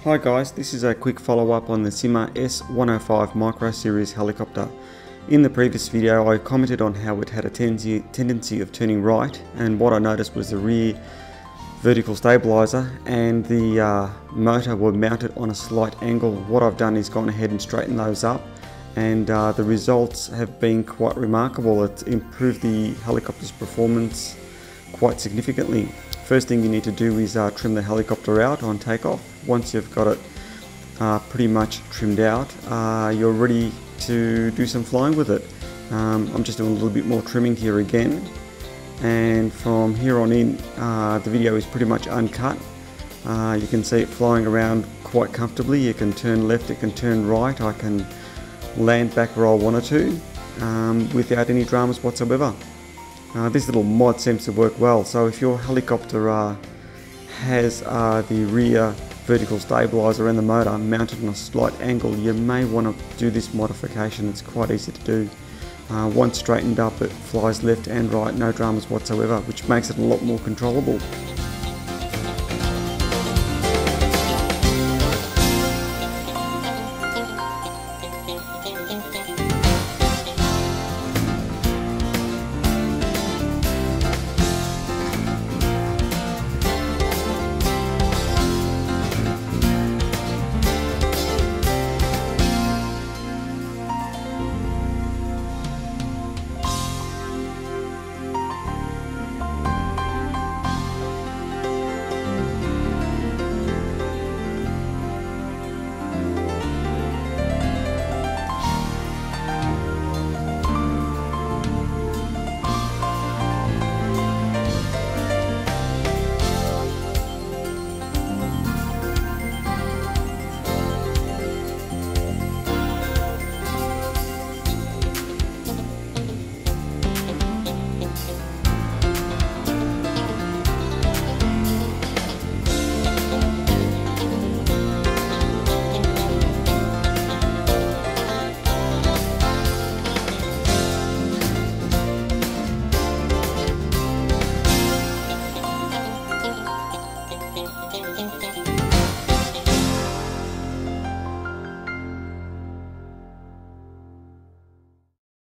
Hi guys, this is a quick follow-up on the Syma S105 Micro Series helicopter. In the previous video I commented on how it had a tendency of turning right, and what I noticed was the rear vertical stabilizer and the motor were mounted on a slight angle. What I've done is gone ahead and straightened those up, and the results have been quite remarkable. It's improved the helicopter's performance quite significantly. First thing you need to do is trim the helicopter out on takeoff. Once you've got it pretty much trimmed out, you're ready to do some flying with it. I'm just doing a little bit more trimming here again, and from here on in the video is pretty much uncut. You can see it flying around quite comfortably. It can turn left, it can turn right, I can land back where I wanted to without any dramas whatsoever. This little mod seems to work well, so if your helicopter has the rear vertical stabilizer and the motor mounted on a slight angle, you may want to do this modification. It's quite easy to do. Once straightened up, it flies left and right, no dramas whatsoever, which makes it a lot more controllable.